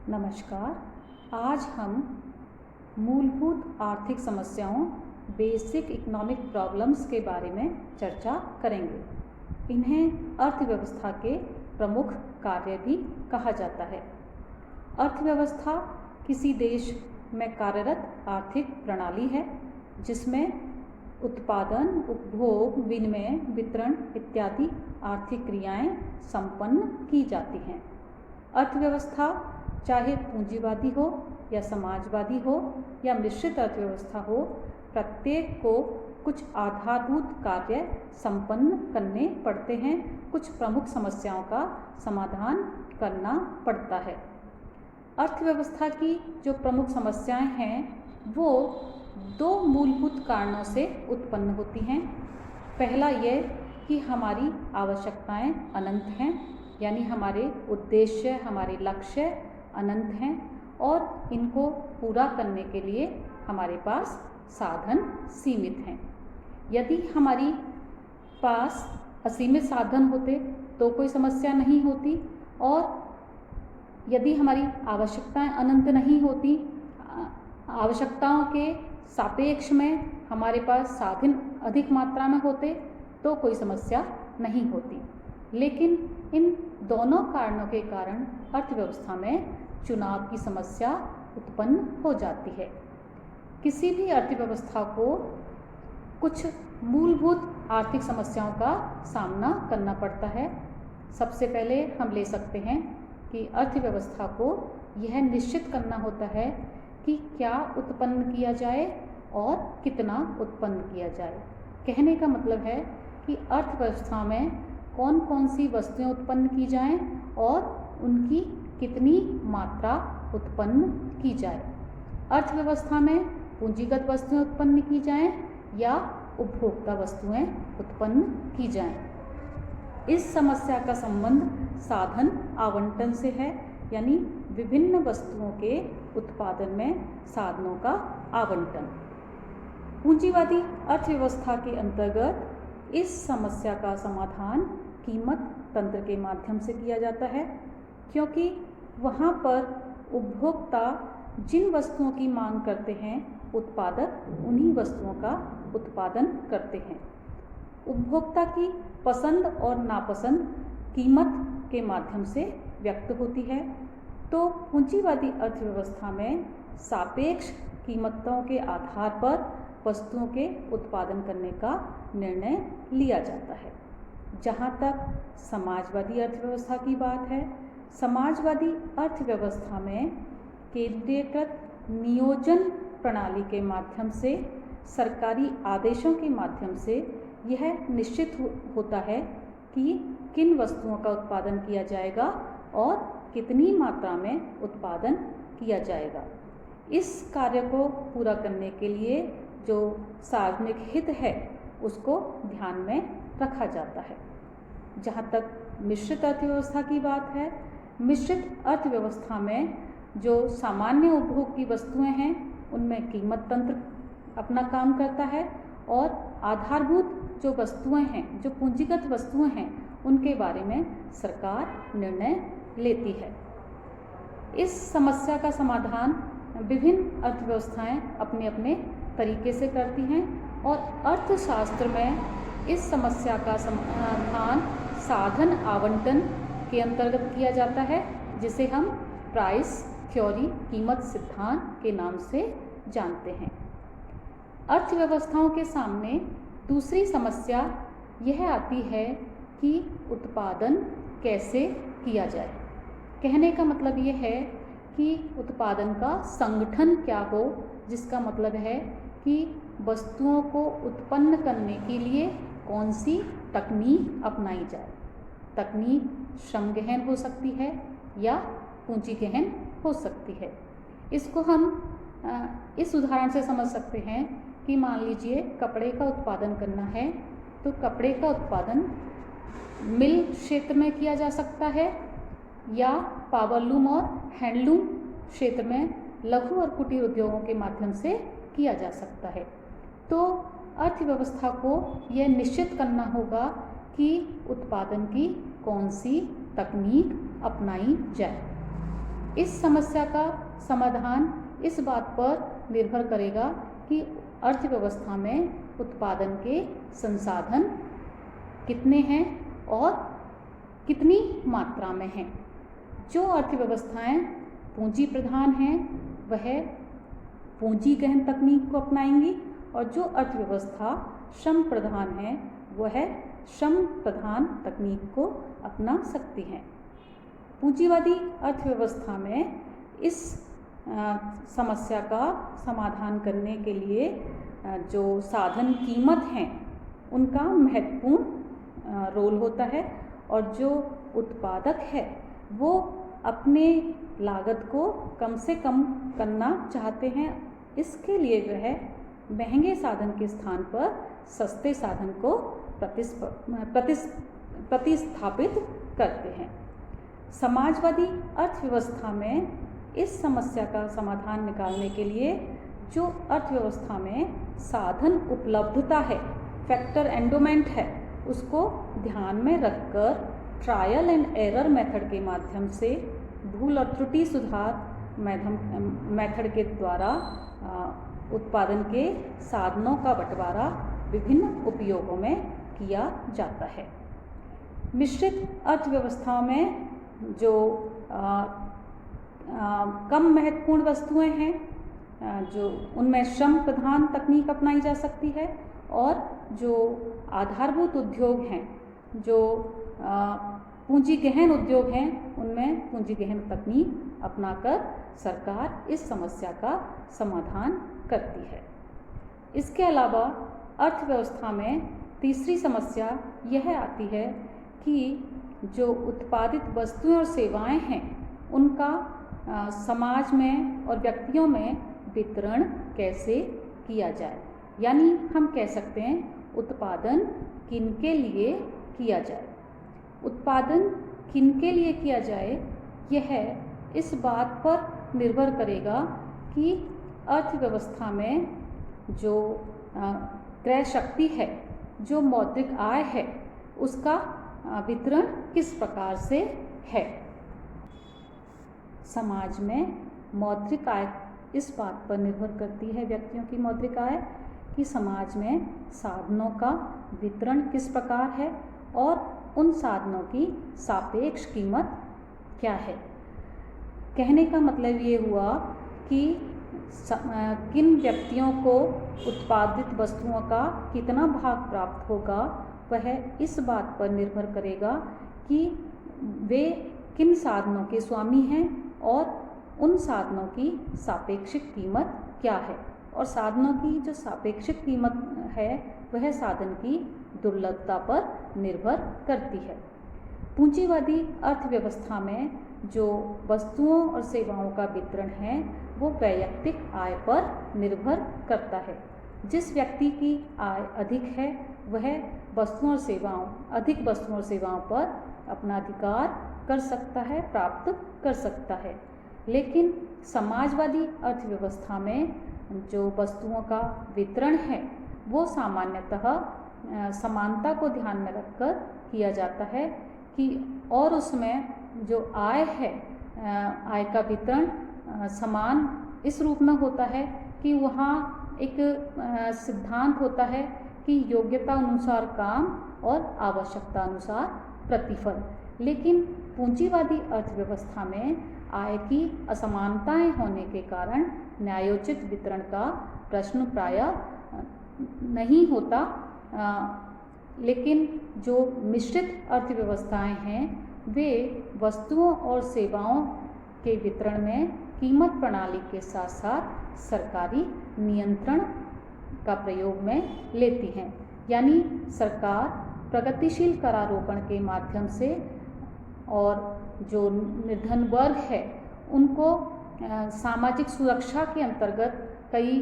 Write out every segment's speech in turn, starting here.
नमस्कार। आज हम मूलभूत आर्थिक समस्याओं बेसिक इकोनॉमिक प्रॉब्लम्स के बारे में चर्चा करेंगे। इन्हें अर्थव्यवस्था के प्रमुख कार्य भी कहा जाता है। अर्थव्यवस्था किसी देश में कार्यरत आर्थिक प्रणाली है जिसमें उत्पादन, उपभोग, विनिमय, वितरण इत्यादि आर्थिक क्रियाएं संपन्न की जाती हैं। अर्थव्यवस्था चाहे पूंजीवादी हो या समाजवादी हो या मिश्रित अर्थव्यवस्था हो, प्रत्येक को कुछ आधारभूत कार्य संपन्न करने पड़ते हैं, कुछ प्रमुख समस्याओं का समाधान करना पड़ता है। अर्थव्यवस्था की जो प्रमुख समस्याएं हैं वो दो मूलभूत कारणों से उत्पन्न होती हैं। पहला ये कि हमारी आवश्यकताएं अनंत हैं, यानी हमारे उद्देश्य, हमारे लक्ष्य अनंत हैं और इनको पूरा करने के लिए हमारे पास साधन सीमित हैं। यदि हमारी पास असीमित साधन होते तो कोई समस्या नहीं होती, और यदि हमारी आवश्यकताएं अनंत नहीं होती, आवश्यकताओं के सापेक्ष में हमारे पास साधन अधिक मात्रा में होते तो कोई समस्या नहीं होती। लेकिन इन दोनों कारणों के कारण अर्थव्यवस्था में चुनाव की समस्या उत्पन्न हो जाती है। किसी भी अर्थव्यवस्था को कुछ मूलभूत आर्थिक समस्याओं का सामना करना पड़ता है। सबसे पहले हम ले सकते हैं कि अर्थव्यवस्था को यह निश्चित करना होता है कि क्या उत्पन्न किया जाए और कितना उत्पन्न किया जाए। कहने का मतलब है कि अर्थव्यवस्था में कौन कौन सी वस्तुएं उत्पन्न की जाएं और उनकी कितनी मात्रा उत्पन्न की जाए। अर्थव्यवस्था में पूंजीगत वस्तुएं उत्पन्न की जाएं या उपभोक्ता वस्तुएं उत्पन्न की जाएं। इस समस्या का संबंध साधन आवंटन से है, यानी विभिन्न वस्तुओं के उत्पादन में साधनों का आवंटन। पूंजीवादी अर्थव्यवस्था के अंतर्गत इस समस्या का समाधान कीमत तंत्र के माध्यम से किया जाता है, क्योंकि वहाँ पर उपभोक्ता जिन वस्तुओं की मांग करते हैं, उत्पादक उन्हीं वस्तुओं का उत्पादन करते हैं। उपभोक्ता की पसंद और नापसंद कीमत के माध्यम से व्यक्त होती है। तो पूंजीवादी अर्थव्यवस्था में सापेक्ष कीमतों के आधार पर वस्तुओं के उत्पादन करने का निर्णय लिया जाता है। जहाँ तक समाजवादी अर्थव्यवस्था की बात है, समाजवादी अर्थव्यवस्था में केंद्रीकृत नियोजन प्रणाली के माध्यम से, सरकारी आदेशों के माध्यम से यह निश्चित होता है कि किन वस्तुओं का उत्पादन किया जाएगा और कितनी मात्रा में उत्पादन किया जाएगा। इस कार्य को पूरा करने के लिए जो सार्वजनिक हित है उसको ध्यान में रखा जाता है। जहाँ तक मिश्रित अर्थव्यवस्था की बात है, मिश्रित अर्थव्यवस्था में जो सामान्य उपभोग की वस्तुएं हैं उनमें कीमत तंत्र अपना काम करता है, और आधारभूत जो वस्तुएं हैं, जो पूंजीगत वस्तुएं हैं, उनके बारे में सरकार निर्णय लेती है। इस समस्या का समाधान विभिन्न अर्थव्यवस्थाएं अपने अपने तरीके से करती हैं, और अर्थशास्त्र में इस समस्या का समाधान साधन आवंटन के अंतर्गत किया जाता है, जिसे हम प्राइस थ्योरी, कीमत सिद्धांत के नाम से जानते हैं। अर्थव्यवस्थाओं के सामने दूसरी समस्या यह आती है कि उत्पादन कैसे किया जाए। कहने का मतलब यह है कि उत्पादन का संगठन क्या हो, जिसका मतलब है कि वस्तुओं को उत्पन्न करने के लिए कौन सी तकनीक अपनाई जाए। तकनीक श्रम गहन हो सकती है या पूंजी गहन हो सकती है। इसको हम इस उदाहरण से समझ सकते हैं कि मान लीजिए कपड़े का उत्पादन करना है, तो कपड़े का उत्पादन मिल क्षेत्र में किया जा सकता है या पावरलूम और हैंडलूम क्षेत्र में लघु और कुटीर उद्योगों के माध्यम से किया जा सकता है। तो अर्थव्यवस्था को यह निश्चित करना होगा कि उत्पादन की कौन सी तकनीक अपनाई जाए। इस समस्या का समाधान इस बात पर निर्भर करेगा कि अर्थव्यवस्था में उत्पादन के संसाधन कितने हैं और कितनी मात्रा में हैं। जो अर्थव्यवस्थाएं पूंजी प्रधान हैं वह पूंजी गहन तकनीक को अपनाएंगी और जो अर्थव्यवस्था श्रम प्रधान है वह श्रम प्रधान तकनीक को अपना सकती हैं। पूंजीवादी अर्थव्यवस्था में इस समस्या का समाधान करने के लिए जो साधन कीमत हैं उनका महत्वपूर्ण रोल होता है और जो उत्पादक है वो अपने लागत को कम से कम करना चाहते हैं। इसके लिए वह महंगे साधन के स्थान पर सस्ते साधन को प्रतिस्थापित करते हैं। समाजवादी अर्थव्यवस्था में इस समस्या का समाधान निकालने के लिए जो अर्थव्यवस्था में साधन उपलब्धता है, फैक्टर एंडोमेंट है, उसको ध्यान में रखकर ट्रायल एंड एरर मेथड के माध्यम से भूल और त्रुटि सुधार मेथड के द्वारा उत्पादन के साधनों का बंटवारा विभिन्न उपयोगों में किया जाता है। मिश्रित अर्थव्यवस्थाओं में जो कम महत्वपूर्ण वस्तुएं हैं जो उनमें श्रम प्रधान तकनीक अपनाई जा सकती है और जो आधारभूत उद्योग हैं, जो पूंजी गहन उद्योग हैं, उनमें पूंजी गहन तकनीक अपनाकर सरकार इस समस्या का समाधान करती है। इसके अलावा अर्थव्यवस्था में तीसरी समस्या यह आती है कि जो उत्पादित वस्तुएं और सेवाएं हैं उनका समाज में और व्यक्तियों में वितरण कैसे किया जाए। यानी हम कह सकते हैं उत्पादन किनके लिए किया जाए। उत्पादन किनके लिए किया जाए यह इस बात पर निर्भर करेगा कि अर्थव्यवस्था में जो क्रय शक्ति है, जो मौद्रिक आय है, उसका वितरण किस प्रकार से है। समाज में मौद्रिक आय इस बात पर निर्भर करती है, व्यक्तियों की मौद्रिक आय, कि समाज में साधनों का वितरण किस प्रकार है और उन साधनों की सापेक्ष कीमत क्या है। कहने का मतलब ये हुआ कि किन व्यक्तियों को उत्पादित वस्तुओं का कितना भाग प्राप्त होगा वह इस बात पर निर्भर करेगा कि वे किन साधनों के स्वामी हैं और उन साधनों की सापेक्षिक कीमत क्या है। और साधनों की जो सापेक्षिक कीमत है वह साधन की दुर्लभता पर निर्भर करती है। पूंजीवादी अर्थव्यवस्था में जो वस्तुओं और सेवाओं का वितरण है वो वैयक्तिक आय पर निर्भर करता है। जिस व्यक्ति की आय अधिक है वह अधिक वस्तुओं और सेवाओं पर अपना अधिकार कर सकता है, प्राप्त कर सकता है। लेकिन समाजवादी अर्थव्यवस्था में जो वस्तुओं का वितरण है वो सामान्यतः समानता को ध्यान में रखकर किया जाता है कि और उसमें जो आय है, आय का वितरण समान इस रूप में होता है कि वहाँ एक सिद्धांत होता है कि योग्यता अनुसार काम और आवश्यकता अनुसार प्रतिफल। लेकिन पूंजीवादी अर्थव्यवस्था में आय की असमानताएं होने के कारण न्यायोचित वितरण का प्रश्न प्रायः नहीं होता। लेकिन जो मिश्रित अर्थव्यवस्थाएं हैं वे वस्तुओं और सेवाओं के वितरण में कीमत प्रणाली के साथ साथ सरकारी नियंत्रण का प्रयोग में लेती हैं। यानी सरकार प्रगतिशील करारोपण के माध्यम से और जो निर्धन वर्ग है उनको सामाजिक सुरक्षा के अंतर्गत कई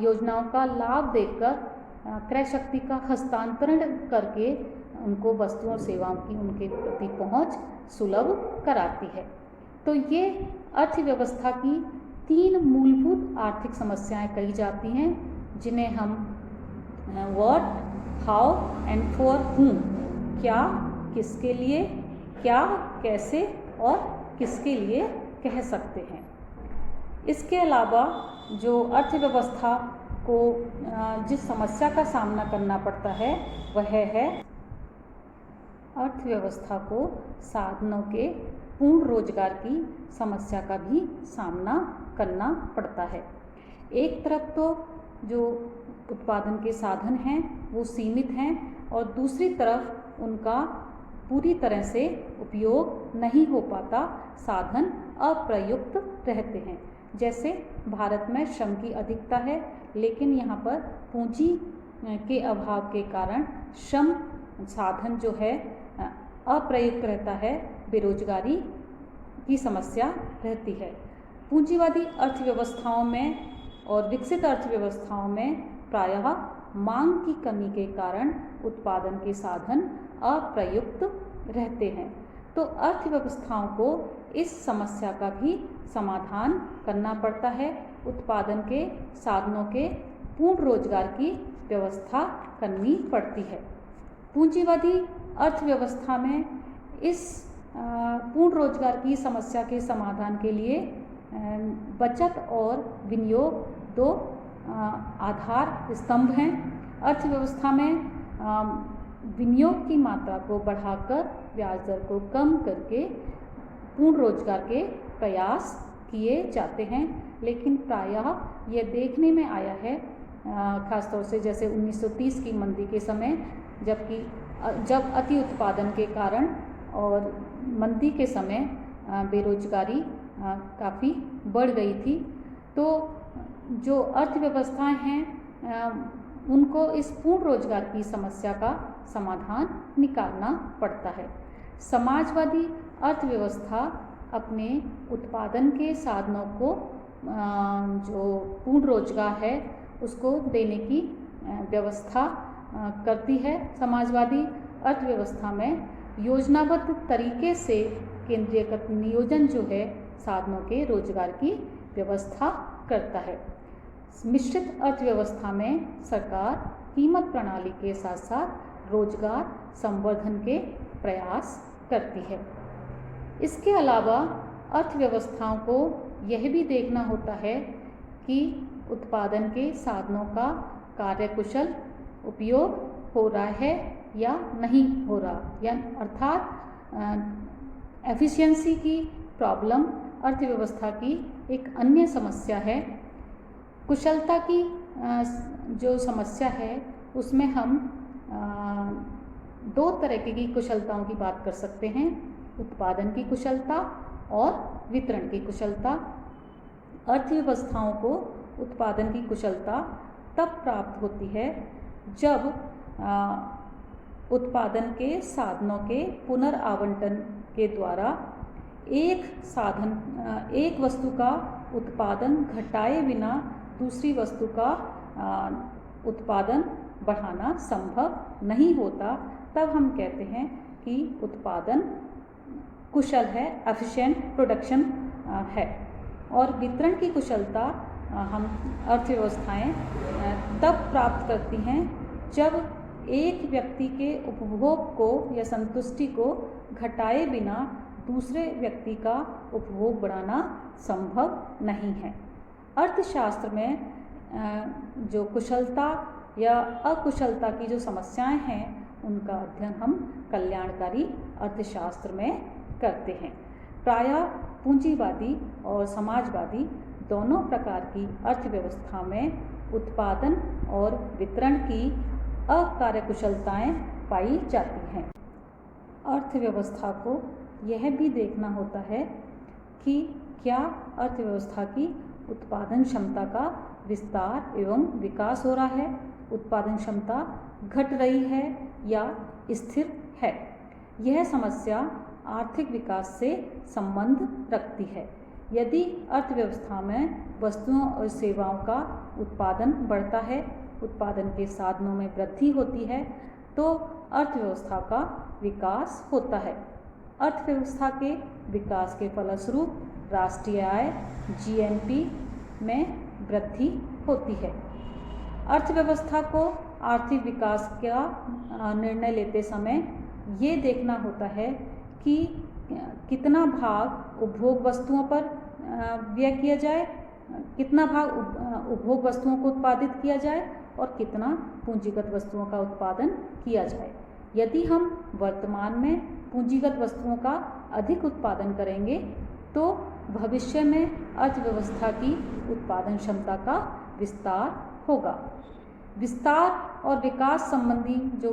योजनाओं का लाभ देकर क्रय शक्ति का हस्तांतरण करके उनको वस्तुओं और सेवाओं की उनके प्रति पहुंच सुलभ कराती है। तो ये अर्थव्यवस्था की 3 मूलभूत आर्थिक समस्याएं कही जाती हैं जिन्हें हम what, how and for whom, क्या, किसके लिए, क्या, कैसे और किसके लिए कह सकते हैं। इसके अलावा जो अर्थव्यवस्था को जिस समस्या का सामना करना पड़ता है वह है अर्थव्यवस्था को साधनों के पूर्ण रोजगार की समस्या का भी सामना करना पड़ता है। एक तरफ तो जो उत्पादन के साधन हैं वो सीमित हैं और दूसरी तरफ उनका पूरी तरह से उपयोग नहीं हो पाता, साधन अप्रयुक्त रहते हैं। जैसे भारत में श्रम की अधिकता है, लेकिन यहाँ पर पूंजी के अभाव के कारण श्रम साधन जो है अप्रयुक्त रहता है, बेरोजगारी की समस्या रहती है। पूंजीवादी अर्थव्यवस्थाओं में और विकसित अर्थव्यवस्थाओं में प्रायः मांग की कमी के कारण उत्पादन के साधन अप्रयुक्त रहते हैं। तो अर्थव्यवस्थाओं को इस समस्या का भी समाधान करना पड़ता है। उत्पादन के साधनों के पूर्ण रोजगार की व्यवस्था करनी पड़ती है। पूंजीवादी अर्थव्यवस्था में इस पूर्ण रोजगार की समस्या के समाधान के लिए बचत और विनियोग दो आधार स्तंभ हैं। अर्थव्यवस्था में विनियोग की मात्रा को बढ़ाकर ब्याज दर को कम करके पूर्ण रोजगार के प्रयास किए जाते हैं, लेकिन प्रायः यह देखने में आया है खासतौर से जैसे 1930 की मंदी के समय, जब अति उत्पादन के कारण और मंदी के समय बेरोजगारी काफ़ी बढ़ गई थी, तो जो अर्थव्यवस्थाएं हैं उनको इस पूर्ण रोजगार की समस्या का समाधान निकालना पड़ता है। समाजवादी अर्थव्यवस्था अपने उत्पादन के साधनों को जो पूर्ण रोजगार है उसको देने की व्यवस्था करती है। समाजवादी अर्थव्यवस्था में योजनाबद्ध तरीके से केंद्रीयकृत नियोजन जो है साधनों के रोजगार की व्यवस्था करता है। मिश्रित अर्थव्यवस्था में सरकार कीमत प्रणाली के साथ साथ रोजगार संवर्धन के प्रयास करती है। इसके अलावा अर्थव्यवस्थाओं को यह भी देखना होता है कि उत्पादन के साधनों का कार्यकुशल उपयोग हो रहा है या नहीं हो रहा, या अर्थात एफिशिएंसी की प्रॉब्लम अर्थव्यवस्था की एक अन्य समस्या है। कुशलता की जो समस्या है उसमें हम दो तरह की कुशलताओं की बात कर सकते हैं, उत्पादन की कुशलता और वितरण की कुशलता। अर्थव्यवस्थाओं को उत्पादन की कुशलता तब प्राप्त होती है जब उत्पादन के साधनों के पुनर्आवंटन के द्वारा एक वस्तु का उत्पादन घटाए बिना दूसरी वस्तु का उत्पादन बढ़ाना संभव नहीं होता, तब हम कहते हैं कि उत्पादन कुशल है, एफिशिएंट प्रोडक्शन है। और वितरण की कुशलता हम अर्थव्यवस्थाएं तब प्राप्त करती हैं जब एक व्यक्ति के उपभोग को या संतुष्टि को घटाए बिना दूसरे व्यक्ति का उपभोग बढ़ाना संभव नहीं है। अर्थशास्त्र में जो कुशलता या अकुशलता की जो समस्याएं हैं उनका अध्ययन हम कल्याणकारी अर्थशास्त्र में करते हैं। प्रायः पूंजीवादी और समाजवादी दोनों प्रकार की अर्थव्यवस्था में उत्पादन और वितरण की अकार्यकुशलताएं पाई जाती हैं। अर्थव्यवस्था को यह भी देखना होता है कि क्या अर्थव्यवस्था की उत्पादन क्षमता का विस्तार एवं विकास हो रहा है, उत्पादन क्षमता घट रही है या स्थिर है। यह समस्या आर्थिक विकास से संबंध रखती है। यदि अर्थव्यवस्था में वस्तुओं और सेवाओं का उत्पादन बढ़ता है, उत्पादन के साधनों में वृद्धि होती है, तो अर्थव्यवस्था का विकास होता है। अर्थव्यवस्था के विकास के फलस्वरूप राष्ट्रीय आय जीएनपी में वृद्धि होती है। अर्थव्यवस्था को आर्थिक विकास का निर्णय लेते समय ये देखना होता है कि कितना भाग उपभोग वस्तुओं पर व्यय किया जाए, कितना भाग उपभोग वस्तुओं को उत्पादित किया जाए और कितना पूंजीगत वस्तुओं का उत्पादन किया जाए। यदि हम वर्तमान में पूंजीगत वस्तुओं का अधिक उत्पादन करेंगे तो भविष्य में अर्थव्यवस्था की उत्पादन क्षमता का विस्तार होगा। विस्तार और विकास संबंधी जो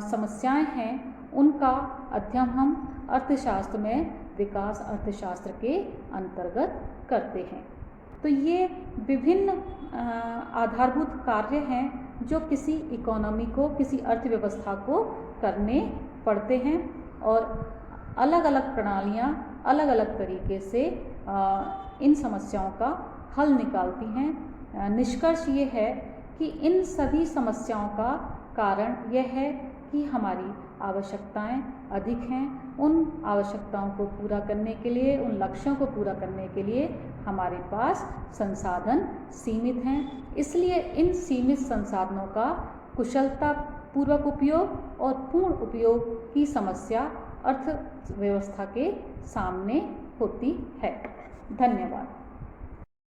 समस्याएं हैं उनका अध्ययन हम अर्थशास्त्र में विकास अर्थशास्त्र के अंतर्गत करते हैं। तो ये विभिन्न आधारभूत कार्य हैं जो किसी इकोनॉमी को, किसी अर्थव्यवस्था को करने पड़ते हैं और अलग अलग प्रणालियाँ अलग अलग तरीके से इन समस्याओं का हल निकालती हैं। निष्कर्ष ये है कि इन सभी समस्याओं का कारण यह है कि हमारी आवश्यकताएं अधिक हैं। उन आवश्यकताओं को पूरा करने के लिए, उन लक्ष्यों को पूरा करने के लिए हमारे पास संसाधन सीमित हैं। इसलिए इन सीमित संसाधनों का कुशलतापूर्वक उपयोग और पूर्ण उपयोग की समस्या अर्थव्यवस्था के सामने होती है। धन्यवाद।